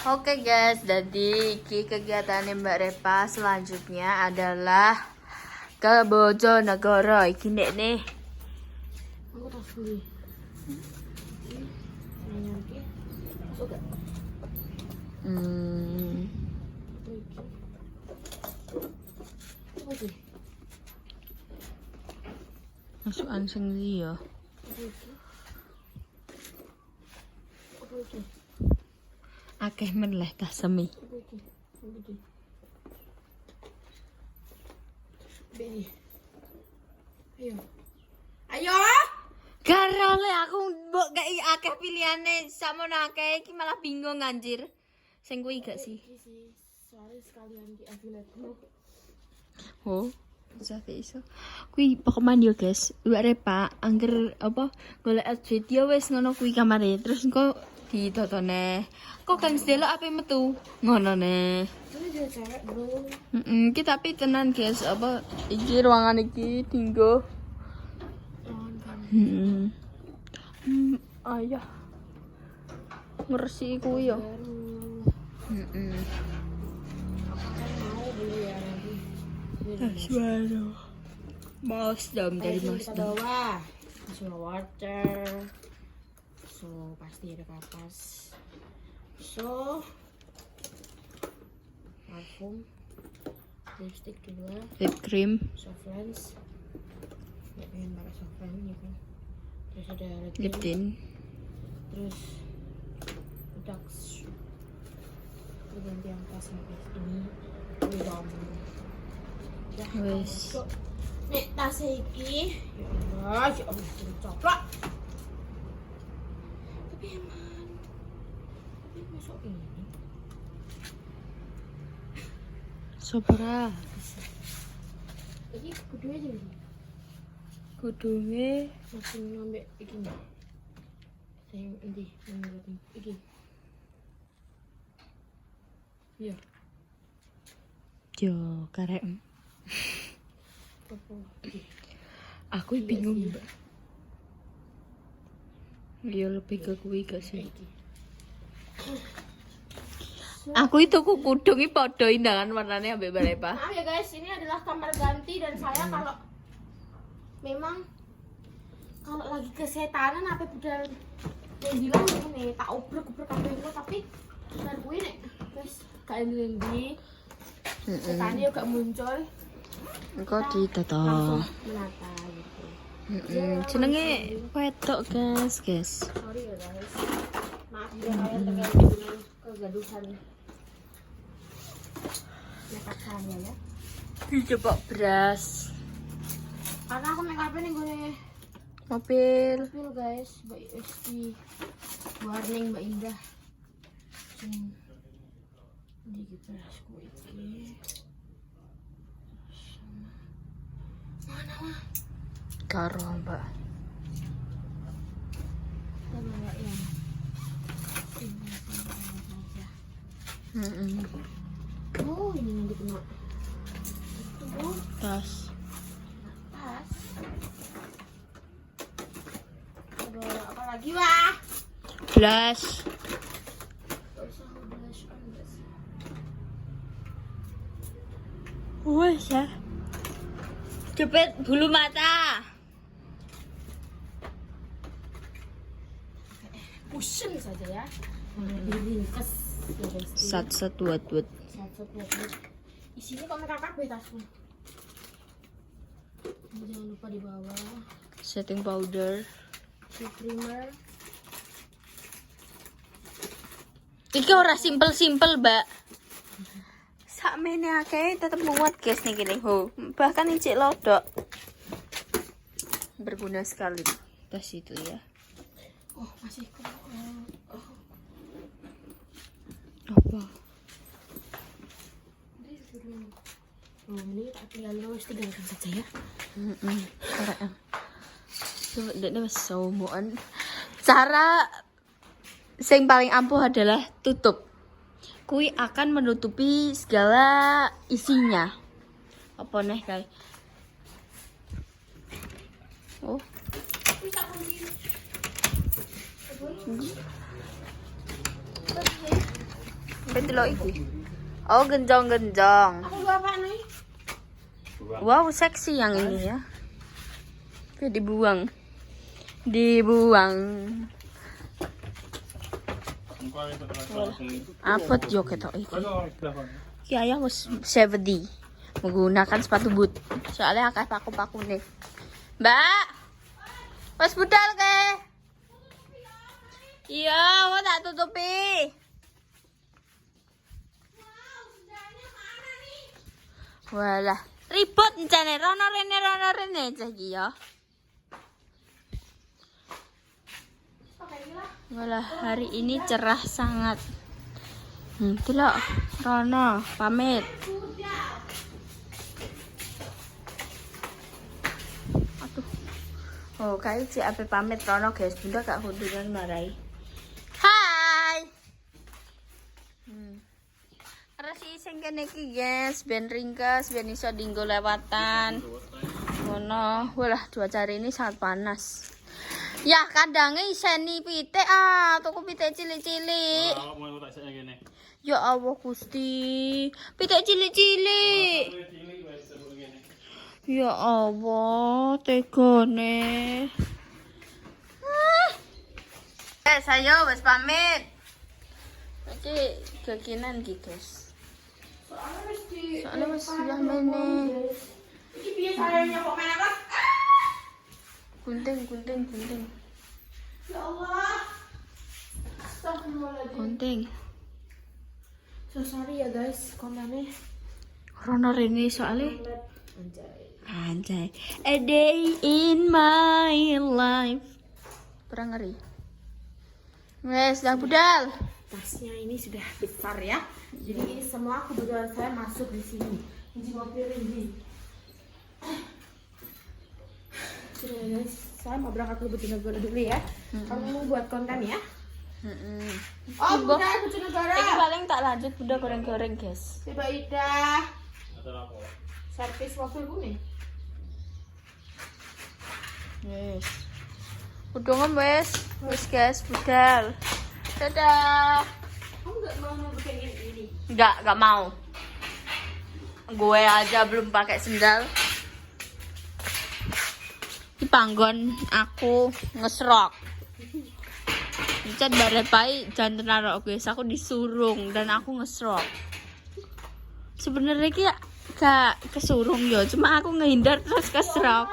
Oke guys, jadi kegiatan Mbak Repa selanjutnya adalah ke Bojonegoro. Iki nek nih. Aku tas dulu. Nyampe. Masuk gak? Apa iki? Masuk anseng ya. Apa iki? Akeh meneh tah semi. Apa iki? Apa iki? Bini. Ayo. Ayo! Gara oleh aku mbok gak akeh pilihane sakmono akeh iki malah bingung anjir. Sing kuwi gak sih? Iki sih, soalnya sekalian di affiliate-mu. Oh, iso. Kuwi Pokemon yo guys. Mbak Repa angger apa golek video wis ngono kuwi kamare. Terus engko ditotone. Kok kan delok ape metu. Ngono ne. Ini dia cewek, bro. Iki tapi tenan guys, apa iki ruangan iki dinggo. Ayah. Ngersi kuwi yo. Mau beli ya nanti. Suara. Mouse dom dari mouse Kita dom. bawa semua water, so pasti ada kapas, so parfum, lipstick 2, Lip cream. softlands, nggak pengen pakai softland ya kan, terus ada Lip tint. terus Dux, ganti yang tas sampai ini, belum. Ya, Wes. nek tas iki, ya Allah, jadi coplok. Tapi emang, ini masuk ini. Sopra. Iki kudu aja nih. Kudunge Langsung nambah iki nih. Yang ini, menurut iki. Iya, yo karek. apa iki? Aku bingung, Mbak. Yo lebih ke kuwi gak sih? Iki. Aku itu kudung iki padha indangan warnane ambek Mbak Repa. Maaf ya guys, ini adalah kamar ganti dan saya kalau memang kalau lagi kesetanan apa budal yang bilang ini tak obrek-obrek kabeh itu tapi dan gue nek guys gak endi setannya gak muncul Engko ditoto. langsung menata gitu. Jenenge wedok, guys. Sorry ya guys. Maaf ya kalian terganggu dengan kegaduhan makeup saya ya. Coba beras. Karena aku make up nih gue Mobil. mobil guys, Mbak Esti warning Mbak Indah. Ini gitu rasku iki. Mana lah? Karo, Mbak. Kita bawa yang ini saja. Oh ini yang dikena. Itu Tas. tas. Ada apa lagi wah? Blush. Gak usah blush on guys. Wes ya. Jepit bulu mata. Pusing saja ya. Diringkes ya guys. Sat wet. Satu buat isinya kok mereka kabeh tasku. Jangan lupa di bawah Setting powder. sheet primer. Iki ora simpel, Mbak. Sakmene akeh tetep muat guys nih gini. Ho, bahkan incik lodok. Berguna sekali tas itu ya. Oh masih kok. Apa? Oh ini tak tinggal terus tinggalkan saja ya. Karek. Coba ndekne wis somoan. Cara sing paling ampuh adalah tutup. Kui akan menutupi segala isinya. Apa nih kayak? Oh. Pendelok iki. Oh, genjong-genjong. Aku lupa apa nih? Wow, seksi yang ini ya. Oke, dibuang. Dibuang. Apa yo ketok iki? Ki ayah wis 70. Menggunakan sepatu boot. Soalnya akeh paku-paku nih. Mbak. Wes budal ke? Iya, mau tak tutupi. Walah, ribut ncane rono rene cah iki ya. Walah, hari ini cerah sangat. Delok, Rono pamit. Aduh. Oh, kayak si ape pamit Rono guys, Bunda gak kunjungan marai. Hai. Resi sing kene iki guys, ben ringkes, ben iso dinggo lewatan. Ngono, walah cuaca hari ini sangat panas. Ya kadangnya iseni pitik tuku pitik cilik-cilik. Ya Allah Gusti, pitik cilik-cilik. Ya Allah, tegone. Saya wis pamit. Iki kekinan iki, guys. Soalnya wis sudah mene. Iki piye sayangnya kok merah? Gunting. Ya Allah. Astagfirullahaladzim. Gunting. So sorry ya guys, kontennya. Rono rene soalnya. Anjay. A day in my life. Kurang ngeri. Wes, dah budal. Tasnya ini sudah besar ya. Jadi ini semua kebutuhan saya masuk di sini. Ini mobil ini. Sudah guys, saya mau berangkat ke Bojonegoro dulu ya. Kamu mau buat konten ya? Oh, Bunda Bojonegoro. Ini paling tak lanjut Bunda goreng-goreng guys. Coba Ida. Servis mobil kuning. Yes. Udah wes guys, budal. Dadah. Kamu nggak mau pakai ini? Nggak mau. Gue aja belum pakai sendal. Di panggon aku ngesrok. Dicat baret pai jangan narok guys, aku disurung dan aku ngesrok. Sebenarnya ki gak kesurung yo, cuma aku ngehindar terus kesrok.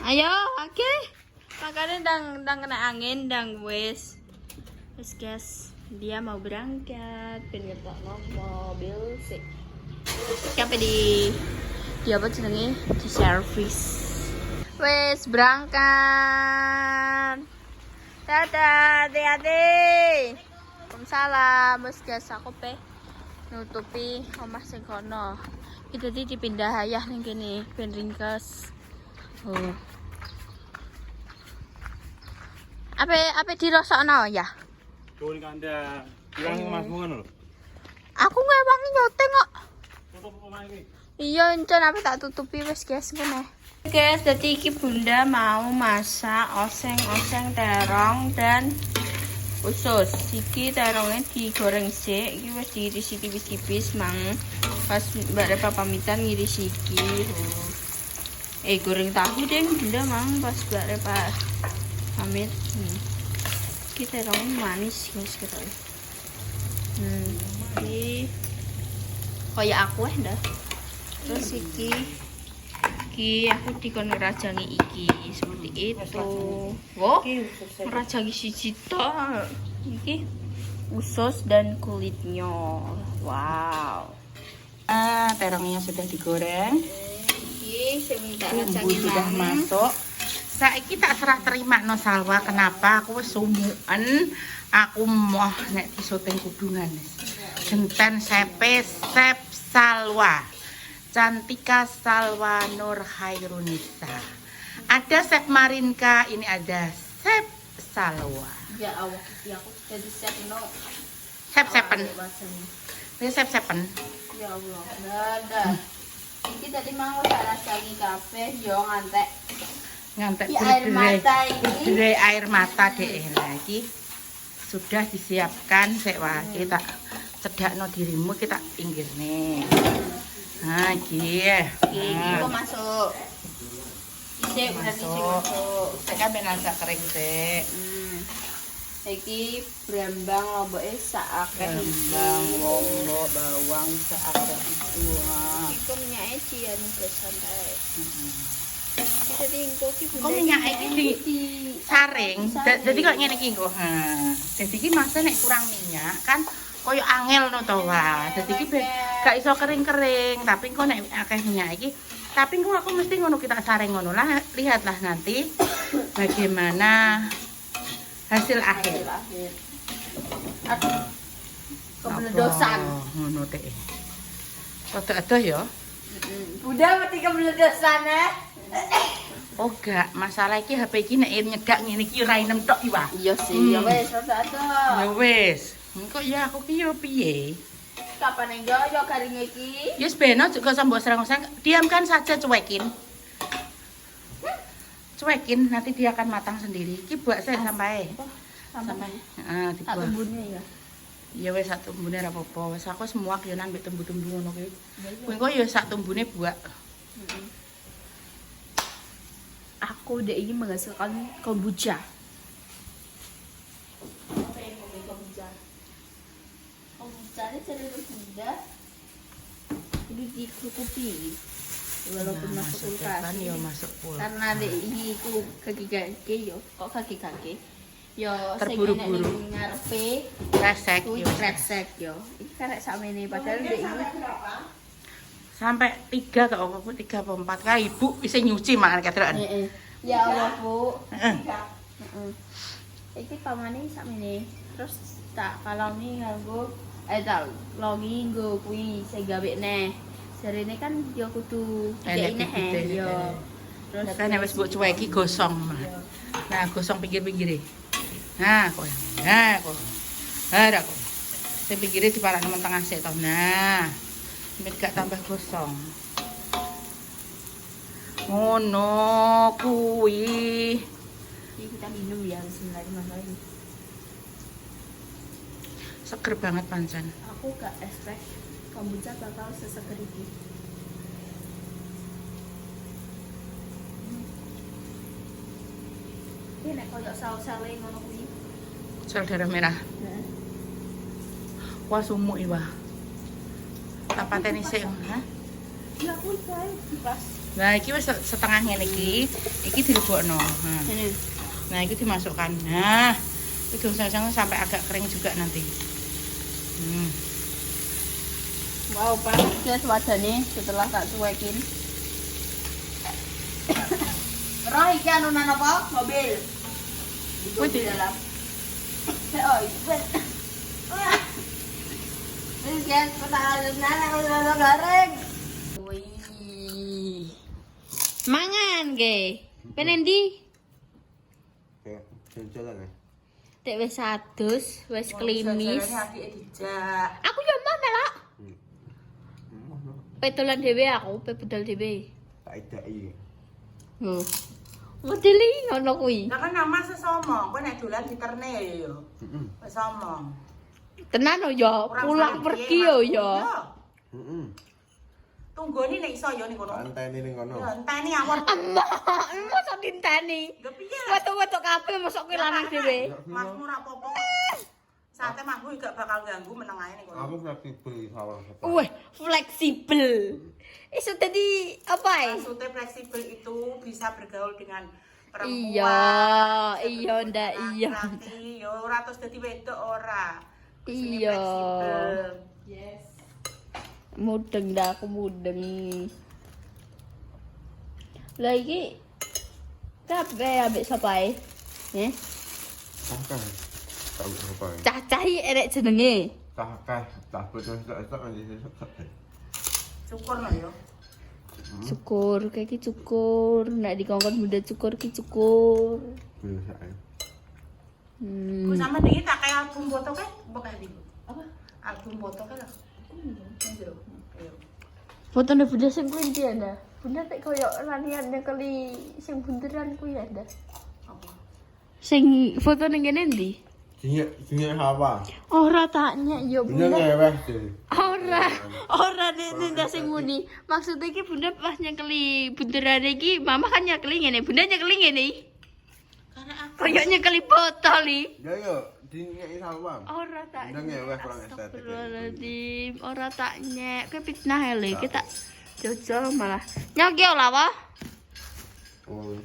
Ayo, oke. Makanya dang kena angin, dang wes. Wes guys, dia mau berangkat, pengen ngetok mobil sih. Sampai di apa jenenge? Di servis. Wes berangkat. Dadah, hati-hati. Waalaikumsalam. Wes guys, aku pe nutupi omah sing kono. Iki dadi dipindah ayah ning kene ben ringkes. Oh. Apa dirosokno ya? Tuh ini kandang. Bilang masmu ngono lho. Aku ngewangi nyoteng kok. Tutup omah iki. Iya, encen apa tak tutupi wis guys ngene. Guys, jadi iki Bunda mau masak oseng-oseng terong dan usus. Iki terongnya digoreng sik, iki wis diirisi tipis-tipis mang. Pas Mbak Repa pamitan ngiris iki. Goreng tahu deh Bunda mang pas Mbak Repa pamit. Iki terongnya manis guys kita. Iki kayak aku dah. Terus iki aku dikon ngerajangi iki seperti itu. Wow, ngerajangi siji tok. Iki usus dan kulitnya. Wow. Terongnya sudah digoreng. Iki sing minta Bumbu rajangi sudah masuk. Saiki tak serah terima no Salwa. Kenapa aku wis sumuken? Aku moh nek disyuting kudungan. Genten sepe Sep Salwa. Cantika Salwa Nur Hairunisa. Ada Sep Marinka, ini ada Sep Salwa. Ya Allah, aku jadi chef no. Sep-sepen. Ini sep-sepen. Ya Allah, dadah. Iki tadi mau tak rajangi kabeh yo ngantek. Ngantek Air mata ini. budere air mata deh lagi. sudah disiapkan sekwa kita cedakno dirimu kita pinggir nih. Nah, iki. Iki kok masuk. Isik berarti sing masuk. Sik kan ben agak kering sik. Iki brambang lomboke sak akeh Bang, lombok, bawang seakeh itu. Iku minyake cian guys santai. Kita tingko ki Kok minyak iki saring. Dadi kok ngene iki kok. Ha. Dadi iki masa nek kurang minyak kan koyo angel no to wae. Dadi iki gak iso kering-kering, tapi kok nek akeh minyak iki tapi kok aku mesti ngono kita saring ngono lah. Lihatlah nanti bagaimana hasil akhir. Kebeledosan. Ngono teh. Rada adoh ya. Udah mati kebeledosan Oh gak, masalah iki HP iki nek nyedak ngene iki ora inem tok iki wae. Iya sih, ya wes rada. Ya wis. Engko ya aku ki yo piye? Kapan enggak yo garing iki? Yes beno juga sambo serang-serang. Diamkan saja, cuekin. Cuekin, nanti dia akan matang sendiri. Iki buat saya sampai. Sampai. Heeh, Tak dibuat. tumbune ya. Ya wis sak tumbune ora apa-apa. Wis aku semua yo nang mbek tumbu-tumbu ngono kuwi. Kuwi engko yo sak tumbune buak. Aku udah ingin menghasilkan kombucha. Kombucha ini cenderung mudah. Ini dikukupi. Walaupun Nah, masuk kan kulkas. yo masuk kulkas. Karena ini ku kaki-kaki yo, kok kaki-kaki. Yo Terburu-buru. sing enek ngarepe Resek kuwi yo. kresek yo. Iki karek sakmene padahal ndek ini Sampai 3 gak apa-apa, 3 apa 4 kali ibu bisa nyuci makan keteran. heeh. Ya Allah, Bu. Heeh. Heeh. Iki pamane sakmene. Terus tak kaloni nganggo tak longi nggo kuwi sing gawe neh. Jarene kan yo kudu Enek dikene bibite, yo. Terus kan wis mbok cueki gosong. Nah, gosong pinggir-pinggire. Nah, kok. Nah, kok. Ada kok. Sing pinggire diparakno men tengah sik to. Nah. Biar gak tambah gosong. Ngono kuwi. Iki kita minum ya bismillahirrahmanirrahim. Seger banget pancen. Aku gak expect kombucha bakal seseger iki. Ini nek koyo saus-sale ngono kuwi. Sel darah merah. Nah. Wah sumuk iki wah. Tak pateni sik, ha? Ya kuwi kae pas. Nah, iki wis setengah ngene iki. Iki dilebokno. Nah. Ini. Nah, itu dimasukkan. Nah, itu sampai agak kering juga nanti. Wow, panas guys wadane setelah tak cuekin. Roh iki anu nang apa? Mobil. Kuwi di dalam. Oh, iki. Ini guys, pertahanan udah garing. Wih. Mangan ge. Penendi? Kayak jalan ya. Tek wis adus, wis klimis. Aku yo mau melok. Petulan dhewe aku, pedal dhewe. Tak idai. Lho. Modeli ngono kuwi. Lah kan nama sesomong, kowe nek dolan diterne ya yo. Wis omong. Tenan yo, pulang pergi yo yo. Heeh. Tunggoni nek iso yo ning kono. Antene ning kono. Ya enteni awon. Mosok dinteni. Lho piye? Foto-foto kabeh mosok kuwi lanang dhewe. Masmu ora apa-apa. Sate mahku gak bakal ganggu meneng ae ning kono. Aku fleksibel sawang. Wah, fleksibel. Iso tadi apa ya? Maksudnya fleksibel itu bisa bergaul dengan perempuan. Iya ndak iya. Laki, yo ora terus dadi wedok ora. Kusine Iya. fleksibel. Yes. Mudeng dah aku mudeng. Lagi kabeh ambek sapa ae? Kakak. Tak apa. Cacah iki erek jenenge. Kakak, tak betul tak nanti sesuk. Syukur lho yo. Cukur, kayak ki cukur. Nek dikongkon bunda cukur ki cukur. Biasa ya. Ku sama dhewe tak kayak album foto kan, mbok kayak gitu. Apa? Album foto kan. Fotone bunda sing kuwi ndi Anda? Bunda tek koyo ranian kali sing bunderan kuwi Anda. Apa? Sing foto ning kene ndi? Jinnya apa? Ora taknya ya Bunda bunda. ngeweh sih. Ora nek ndase muni. Maksudnya iki bunda pas nyekeli bunderane iki mama kan nyekeli ngene. Bunda nyekeli ngene. Karena aku Kayak nyekeli botol iki. Ya yo, jinnya apa? Ora tak. Bunda ngeweh kurang estetik. Astagfirullahaladzim. Ora tak nyek. Kowe fitnah ya le. Kita jojol malah. Nyok yo lawa. Oh.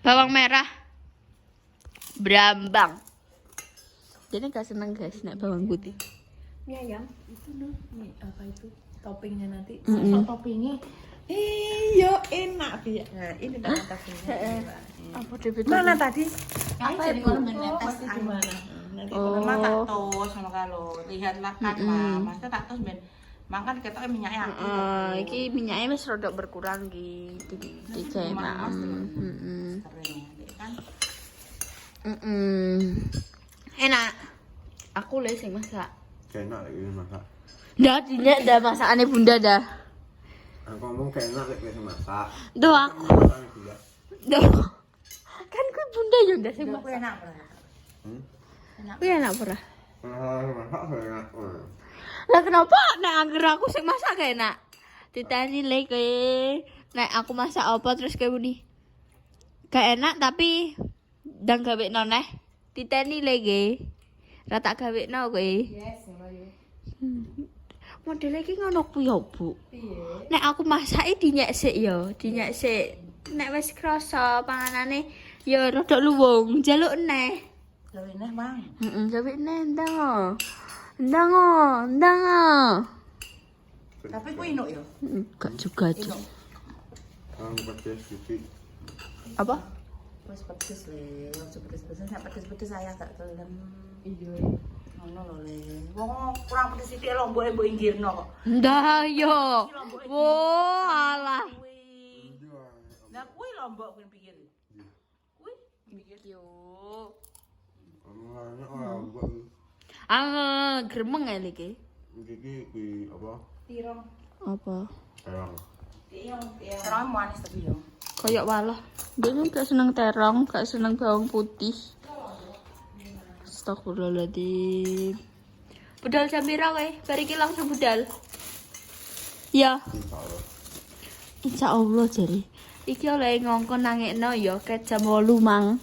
Bawang merah. Brambang. Jadi gak seneng guys nek bawang putih. Mie ayam. Itu loh, nih apa itu toppingnya nanti. Sok toppingnya. Iya enak ya. Nah ini dah toppingnya. Apa debit? Mana tadi? apa ibu Pasti gimana? Nanti Oh. Mama tak tos sama kalau lihatlah kan mah, maksudnya tak tos ben makan ketoknya minyaknya akeh. Iki minyaknya wis rada berkurang ki. Iki mak. Keren kan. Enak. Aku le sing masak. Enak lagi masak. Dah dinyak dah masakane bunda dah. Aku ngomong enak lagi masak. Duh aku. Masak juga. Duh. Kan kuwi bunda yo ndak sing Aku masak. enak pernah. Kuwi enak pura. Masak enak. Lah kenapa nek angger aku sing masak gak enak? Ditani le kowe. Nek aku masak apa terus kowe muni. Gak enak tapi ndang gawe noneh. Ditani le ge. Ra tak gawekno kowe. Yes, ngono yo. Model iki ngono ku ya, Bu. Piye? Nek aku masake dinyek sik ya, dinyek sik. Nek wis krasa panganane ya rada luwung, njaluk neh. Gawe neh, Bang. Heeh, gawe neh ndang. Ndang. Tapi ku inuk yo. Gak juga aja. Ang pedes sedikit. Apa? Wis pedes le, wis pedes-pedes nek pedes-pedes saya gak kelem. Iya. Ngono lho le. Wong kurang pedes sithik lho mbok inggirno kok. Ndah yo. Wo alah. Nah kuwi lho mbok kuwi pikir. Kuwi pikir Yo. Amane ora buat Gremeng ae iki. iki kuwi apa? Tirong. Apa? Terang. terang manis tapi yo. Kayak walah. Dia gak seneng terong, gak seneng bawang putih. Astagfirullahaladzim. Budal jam pira kowe? Bar iki langsung budal. Ya, Insyaallah. insyaallah jare. Iki oleh ngongkon nangekno ya ket jam 8 mang.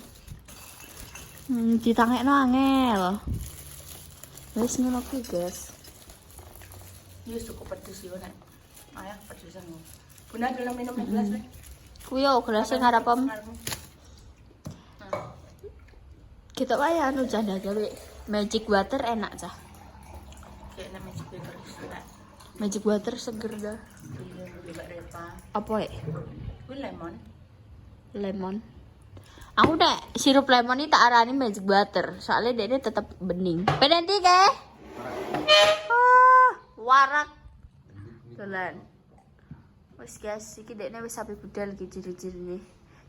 Ditangekno angel. Wis ngono kuwi, guys. Ini cukup pedes yo nek. Ayah pedesan yo. Bunda dalam minum gelas weh. Kuwi yo gelas ngarepem. Kita wae anu janda gawe magic water enak cah. Kayak namanya juga terus nek. Magic water seger dah. Iya, juga repa. Apa ya? Kuwi lemon. Lemon. Aku dek sirup lemon ini tak arani magic water. Soalnya dia tetap bening. Penenti ke? Warak. Dolan. Wes guys, iki dekne wis sampai budal iki ciri-cirine.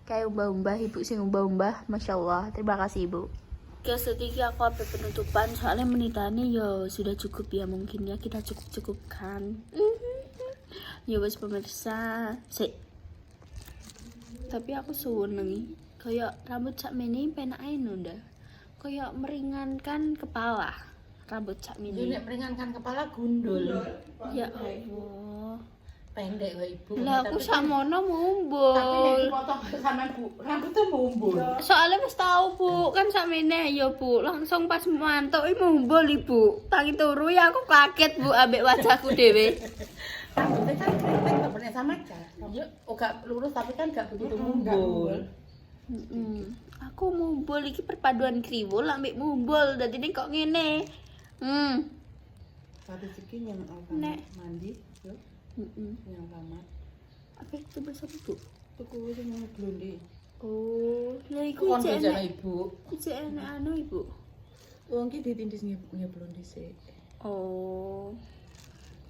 Kayak umbah-umbah ibu sing umbah-umbah, masyaallah. Terima kasih ibu. Guys, jadi aku apa penutupan soalnya menitane ya sudah cukup ya mungkin ya kita cukupkan. Ya wes pemirsa, sik. Tapi aku seneng kayak rambut sak mini penak ae nunda. Kayak meringankan kepala. Rambut sak Ini mini. nek meringankan kepala gundul. Ya Allah. Pendek wae Ibu. Lah aku sakmono Tapi nek mumbul. dipotong sama Bu, rambutnya mumbul. Soalnya wis tahu Bu, kan sakmene ya Bu. Langsung pas mantuk mumbul Ibu. Tangi turu ya aku kaget Bu ambek wajahku dhewe. Rambutnya kan keriting gak pernah sama cat. Yo, gak lurus tapi kan gak begitu mumbul. Aku mumbul iki perpaduan kriwul ambek mumbul. Dadi ini kok ngene. Tapi iki yang Nek. mandi, yo. Yang kamar. Apa itu bahasa Bu? Tuku sing blondi. Oh, lha iku Kon cek bejana enek. Ibu. Cek enek anu Ibu. Wong ki ditindis ngeblondi sik. Oh.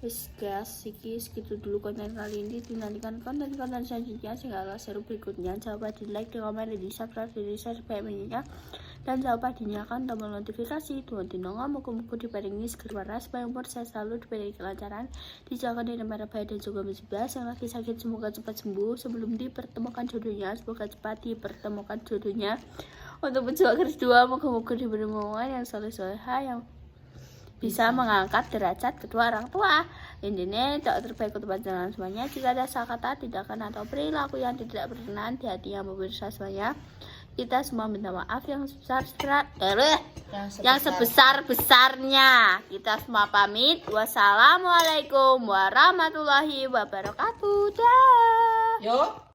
Wis guys, segitu dulu konten kali ini. Dinantikan konten-konten selanjutnya segala seru berikutnya. Jangan lupa di like, di komen, dan di subscribe, dan di share supaya menyenyak. Dan jangan lupa dinyalakan tombol notifikasi. Tuhan tinonga muka-muka diparingi seger waras supaya umur saya selalu diberi kelancaran. Dijauhkan dari mara bahaya dan juga musibah. Yang lagi sakit semoga cepat sembuh. Sebelum dipertemukan jodohnya, semoga cepat dipertemukan jodohnya. Untuk pejuang keris 2, moga-moga diberi momongan yang soleh-soleha yang bisa mengangkat derajat kedua orang tua. Intinya doa terbaik untuk panjenengan semuanya. Jika ada salah kata, tindakan atau perilaku yang tidak berkenan di hati yang pemirsa semuanya, kita semua minta maaf yang sebesar-besarnya. Kita semua pamit. Wassalamualaikum warahmatullahi wabarakatuh. Dah. Yo.